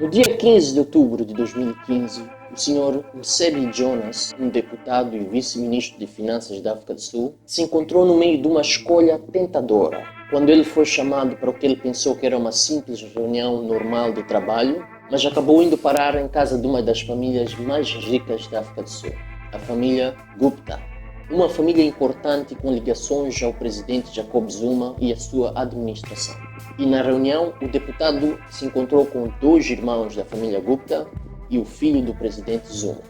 No dia 15 de outubro de 2015, o Sr. Msebi Jonas, um deputado e vice-ministro de Finanças da África do Sul, se encontrou no meio de uma escolha tentadora. Quando ele foi chamado para o que ele pensou que era uma simples reunião normal de trabalho, mas acabou indo parar em casa de uma das famílias mais ricas da África do Sul, a família Gupta. Uma família importante com ligações ao presidente Jacob Zuma e à sua administração. E na reunião, o deputado se encontrou com dois irmãos da família Gupta e o filho do presidente Zuma.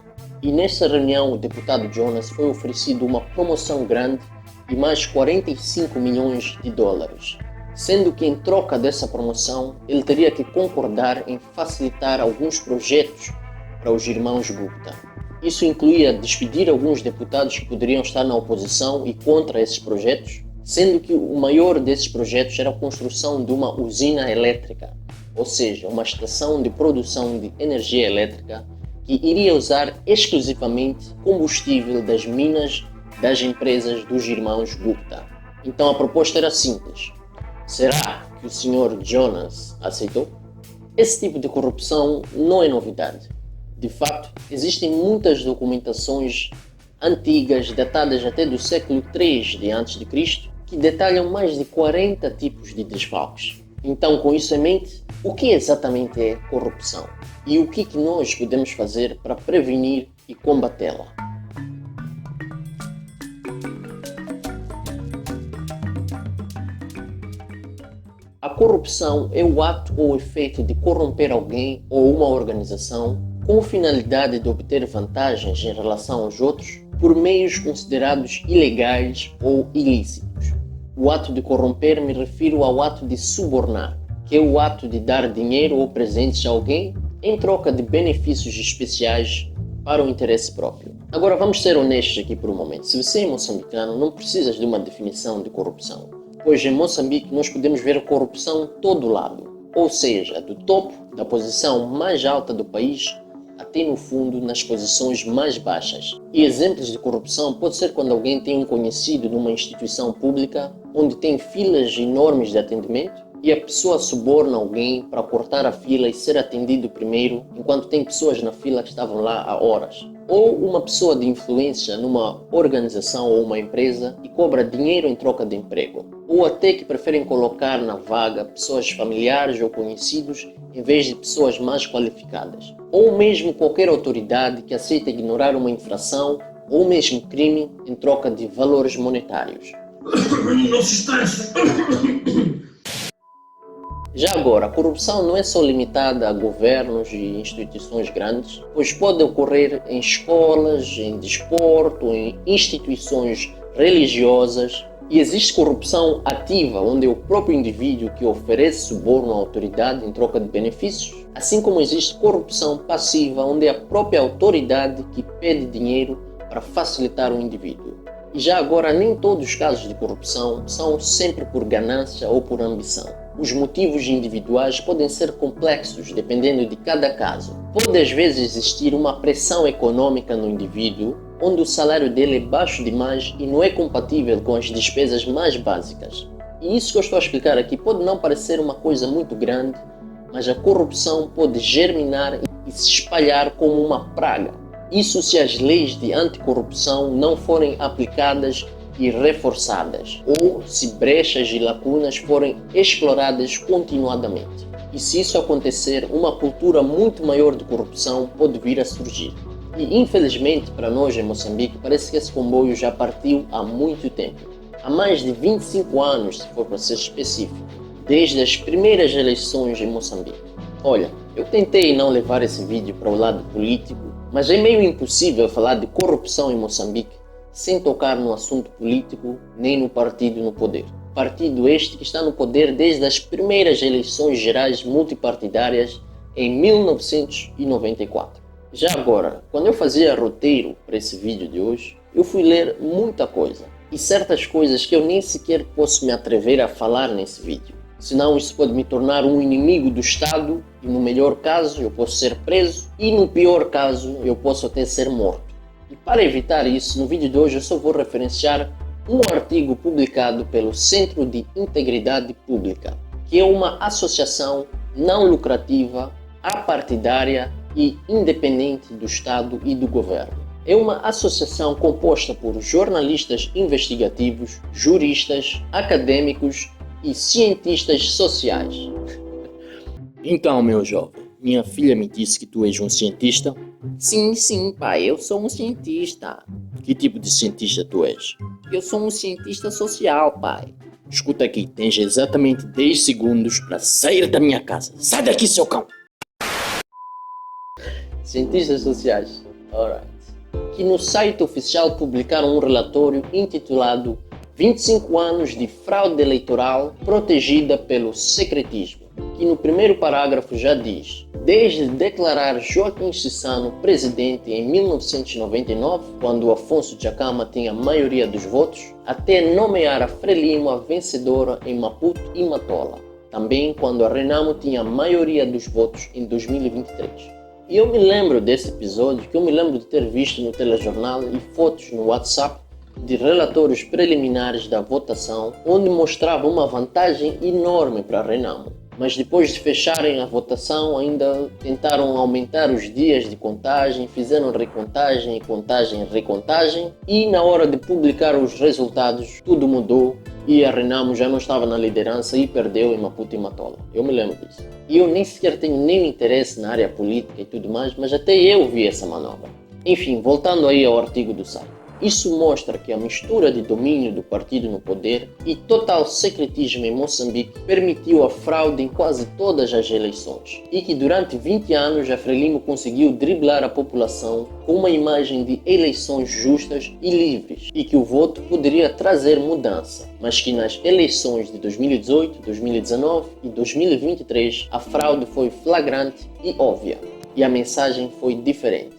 E nessa reunião, o deputado Jonas foi oferecido uma promoção grande e mais 45 milhões de dólares, sendo que em troca dessa promoção, ele teria que concordar em facilitar alguns projetos para os irmãos Gupta. Isso incluía despedir alguns deputados que poderiam estar na oposição e contra esses projetos, sendo que o maior desses projetos era a construção de uma usina elétrica, ou seja, uma estação de produção de energia elétrica que iria usar exclusivamente combustível das minas das empresas dos irmãos Gupta. Então a proposta era simples. Será que o Sr. Jonas aceitou? Esse tipo de corrupção não é novidade. De fato, existem muitas documentações antigas, datadas até do século III d.A., que detalham mais de 40 tipos de desfalques. Então, com isso em mente, o que exatamente é corrupção? E o que nós podemos fazer para prevenir e combatê-la? A corrupção é o ato ou efeito de corromper alguém ou uma organização com a finalidade de obter vantagens em relação aos outros por meios considerados ilegais ou ilícitos. O ato de corromper me refiro ao ato de subornar, que é o ato de dar dinheiro ou presentes a alguém em troca de benefícios especiais para o interesse próprio. Agora vamos ser honestos aqui por um momento. Se você é moçambicano, não precisas de uma definição de corrupção, pois em Moçambique nós podemos ver a corrupção de todo lado, ou seja, do topo da posição mais alta do país até no fundo nas posições mais baixas. E exemplos de corrupção pode ser quando alguém tem um conhecido numa instituição pública onde tem filas enormes de atendimento e a pessoa suborna alguém para cortar a fila e ser atendido primeiro, enquanto tem pessoas na fila que estavam lá há horas. Ou uma pessoa de influência numa organização ou uma empresa e cobra dinheiro em troca de emprego. Ou até que preferem colocar na vaga pessoas familiares ou conhecidos em vez de pessoas mais qualificadas. Ou mesmo qualquer autoridade que aceita ignorar uma infração ou mesmo crime em troca de valores monetários. Não se estresse. Já agora, a corrupção não é só limitada a governos e instituições grandes, pois pode ocorrer em escolas, em desporto, em instituições religiosas. E existe corrupção ativa, onde é o próprio indivíduo que oferece suborno à autoridade em troca de benefícios, assim como existe corrupção passiva, onde é a própria autoridade que pede dinheiro para facilitar o indivíduo. E já agora, nem todos os casos de corrupção são sempre por ganância ou por ambição. Os motivos individuais podem ser complexos, dependendo de cada caso. Pode às vezes existir uma pressão econômica no indivíduo, onde o salário dele é baixo demais e não é compatível com as despesas mais básicas. E isso que eu estou a explicar aqui pode não parecer uma coisa muito grande, mas a corrupção pode germinar e se espalhar como uma praga. Isso se as leis de anticorrupção não forem aplicadas e reforçadas, ou se brechas e lacunas forem exploradas continuadamente. E se isso acontecer, uma cultura muito maior de corrupção pode vir a surgir. E infelizmente para nós em Moçambique parece que esse comboio já partiu há muito tempo. Há mais de 25 anos, se for para ser específico, desde as primeiras eleições em Moçambique. Olha, eu tentei não levar esse vídeo para o lado político, mas é meio impossível falar de corrupção em Moçambique sem tocar no assunto político nem no partido no poder. Partido este que está no poder desde as primeiras eleições gerais multipartidárias em 1994. Já agora, quando eu fazia roteiro para esse vídeo de hoje, eu fui ler muita coisa. E certas coisas que eu nem sequer posso me atrever a falar nesse vídeo. Senão isso pode me tornar um inimigo do Estado e no melhor caso eu posso ser preso e no pior caso eu posso até ser morto. E para evitar isso, no vídeo de hoje eu só vou referenciar um artigo publicado pelo Centro de Integridade Pública, que é uma associação não lucrativa apartidária e independente do Estado e do governo. É uma associação composta por jornalistas investigativos, juristas, acadêmicos e cientistas sociais. Então, meu jovem, minha filha me disse que tu és um cientista. Sim, pai, eu sou um cientista. Que tipo de cientista tu és? Eu sou um cientista social, pai. Escuta aqui, tens exatamente 10 segundos para sair da minha casa. Sai daqui, seu cão! Cientistas sociais, alright. Que no site oficial publicaram um relatório intitulado 25 anos de fraude eleitoral protegida pelo secretismo, que no primeiro parágrafo já diz: desde declarar Joaquim Chissano presidente em 1999, quando Afonso Dhlakama tinha a maioria dos votos, até nomear a Frelimo a vencedora em Maputo e Matola, também quando a Renamo tinha a maioria dos votos em 2023. E eu me lembro desse episódio, que eu me lembro de ter visto no telejornal e fotos no WhatsApp de relatórios preliminares da votação, onde mostrava uma vantagem enorme para a Renamo. Mas depois de fecharem a votação, ainda tentaram aumentar os dias de contagem, fizeram recontagem, contagem, recontagem, e na hora de publicar os resultados, tudo mudou e a Renamo já não estava na liderança e perdeu em Maputo e Matola. Eu me lembro disso. E eu nem sequer tenho nenhum interesse na área política e tudo mais, mas até eu vi essa manobra. Enfim, voltando aí ao artigo do site. Isso mostra que a mistura de domínio do partido no poder e total secretismo em Moçambique permitiu a fraude em quase todas as eleições e que durante 20 anos a Frelimo conseguiu driblar a população com uma imagem de eleições justas e livres e que o voto poderia trazer mudança, mas que nas eleições de 2018, 2019 e 2023 a fraude foi flagrante e óbvia e a mensagem foi diferente.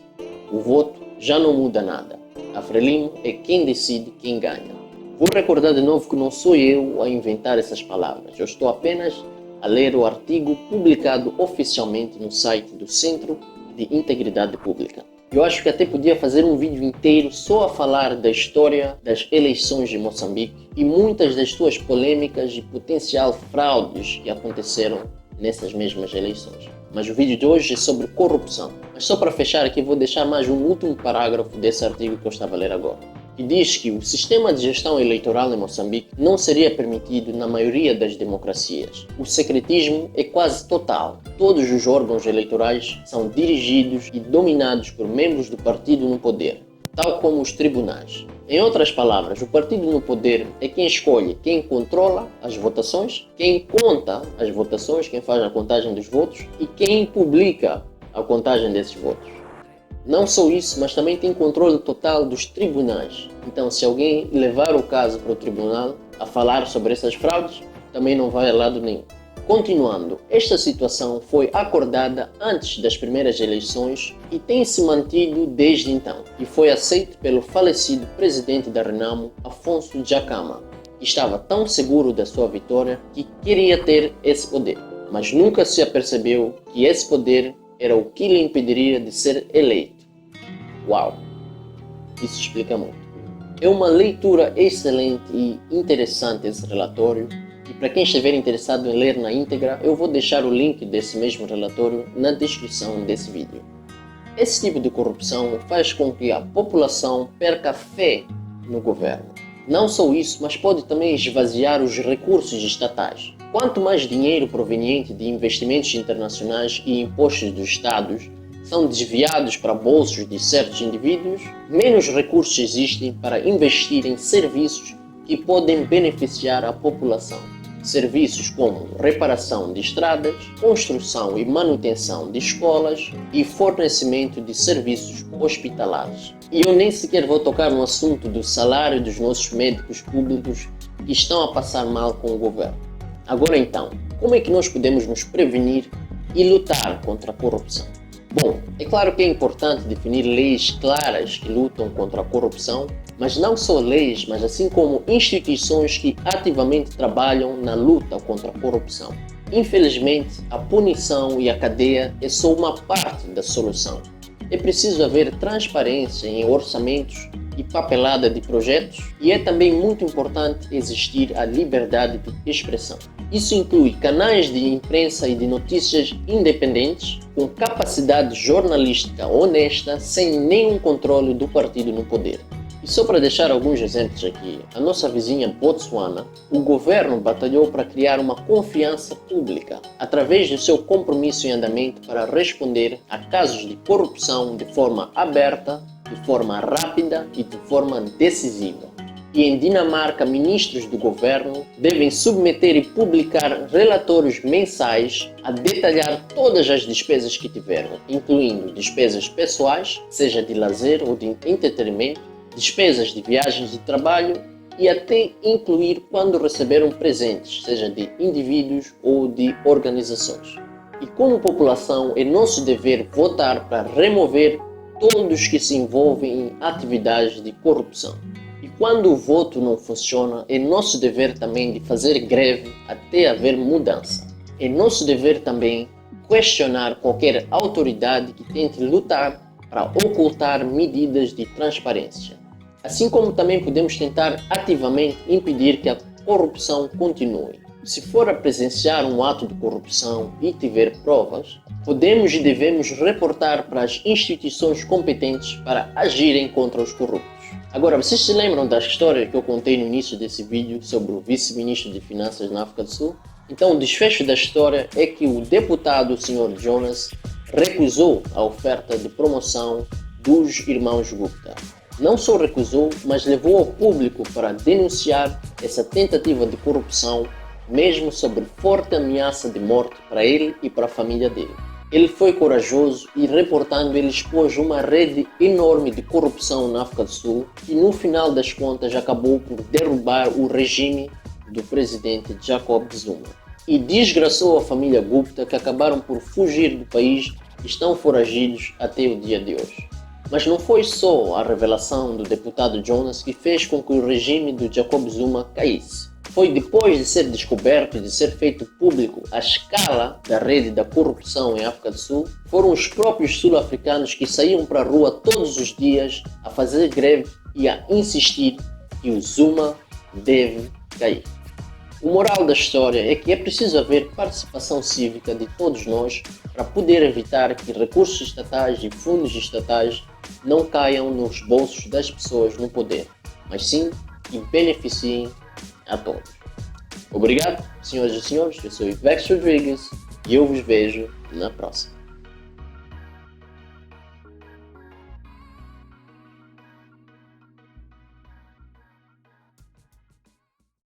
O voto já não muda nada. A Frelimo é quem decide quem ganha. Vou recordar de novo que não sou eu a inventar essas palavras. Eu estou apenas a ler o artigo publicado oficialmente no site do Centro de Integridade Pública. Eu acho que até podia fazer um vídeo inteiro só a falar da história das eleições de Moçambique e muitas das suas polêmicas e potencial fraudes que aconteceram nessas mesmas eleições. Mas o vídeo de hoje é sobre corrupção. Mas só para fechar aqui vou deixar mais um último parágrafo desse artigo que eu estava a ler agora. Que diz que o sistema de gestão eleitoral em Moçambique não seria permitido na maioria das democracias. O secretismo é quase total. Todos os órgãos eleitorais são dirigidos e dominados por membros do partido no poder, tal como os tribunais. Em outras palavras, o partido no poder é quem escolhe quem controla as votações, quem conta as votações, quem faz a contagem dos votos e quem publica a contagem desses votos. Não só isso, mas também tem controle total dos tribunais. Então, se alguém levar o caso para o tribunal a falar sobre essas fraudes, também não vai a lado nenhum. Continuando, esta situação foi acordada antes das primeiras eleições e tem se mantido desde então, e foi aceito pelo falecido presidente da Renamo, Afonso Dhlakama, que estava tão seguro da sua vitória que queria ter esse poder, mas nunca se apercebeu que esse poder era o que lhe impediria de ser eleito. Uau! Isso explica muito. É uma leitura excelente e interessante esse relatório. E para quem estiver interessado em ler na íntegra, eu vou deixar o link desse mesmo relatório na descrição desse vídeo. Esse tipo de corrupção faz com que a população perca fé no governo. Não só isso, mas pode também esvaziar os recursos estatais. Quanto mais dinheiro proveniente de investimentos internacionais e impostos dos estados são desviados para bolsos de certos indivíduos, menos recursos existem para investir em serviços que podem beneficiar a população. Serviços como reparação de estradas, construção e manutenção de escolas e fornecimento de serviços hospitalares. E eu nem sequer vou tocar no assunto do salário dos nossos médicos públicos que estão a passar mal com o governo. Agora então, como é que nós podemos nos prevenir e lutar contra a corrupção? Bom, é claro que é importante definir leis claras que lutam contra a corrupção, mas não só leis, mas assim como instituições que ativamente trabalham na luta contra a corrupção. Infelizmente, a punição e a cadeia é só uma parte da solução. É preciso haver transparência em orçamentos e papelada de projetos, e é também muito importante existir a liberdade de expressão. Isso inclui canais de imprensa e de notícias independentes, com capacidade jornalística honesta, sem nenhum controle do partido no poder. E só para deixar alguns exemplos aqui, a nossa vizinha Botsuana, o governo batalhou para criar uma confiança pública, através do seu compromisso em andamento para responder a casos de corrupção de forma aberta, de forma rápida e de forma decisiva. E em Dinamarca, ministros do governo devem submeter e publicar relatórios mensais a detalhar todas as despesas que tiveram, incluindo despesas pessoais, seja de lazer ou de entretenimento, despesas de viagens de trabalho e até incluir quando receberam presentes, seja de indivíduos ou de organizações. E como população, é nosso dever votar para remover todos que se envolvem em atividades de corrupção. E quando o voto não funciona, é nosso dever também de fazer greve até haver mudança. É nosso dever também questionar qualquer autoridade que tente lutar para ocultar medidas de transparência. Assim como também podemos tentar ativamente impedir que a corrupção continue. Se for a presenciar um ato de corrupção e tiver provas, podemos e devemos reportar para as instituições competentes para agirem contra os corruptos. Agora, vocês se lembram da história que eu contei no início desse vídeo sobre o vice-ministro de Finanças na África do Sul? Então, o desfecho da história é que o deputado, o Sr. Jonas, recusou a oferta de promoção dos irmãos Gupta. Não só recusou, mas levou ao público para denunciar essa tentativa de corrupção, mesmo sob forte ameaça de morte para ele e para a família dele. Ele foi corajoso e, reportando, ele expôs uma rede enorme de corrupção na África do Sul e, no final das contas, acabou por derrubar o regime do presidente Jacob Zuma. E desgraçou a família Gupta, que acabaram por fugir do país e estão foragidos até o dia de hoje. Mas não foi só a revelação do deputado Jonas que fez com que o regime do Jacob Zuma caísse. Foi depois de ser descoberto e de ser feito público a escala da rede da corrupção em África do Sul, foram os próprios sul-africanos que saíam para a rua todos os dias a fazer greve e a insistir que o Zuma deve cair. O moral da história é que é preciso haver participação cívica de todos nós para poder evitar que recursos estatais e fundos estatais não caiam nos bolsos das pessoas no poder, mas sim que beneficiem a todos. Obrigado, senhoras e senhores, eu sou Ivex Rodrigues e eu vos vejo na próxima.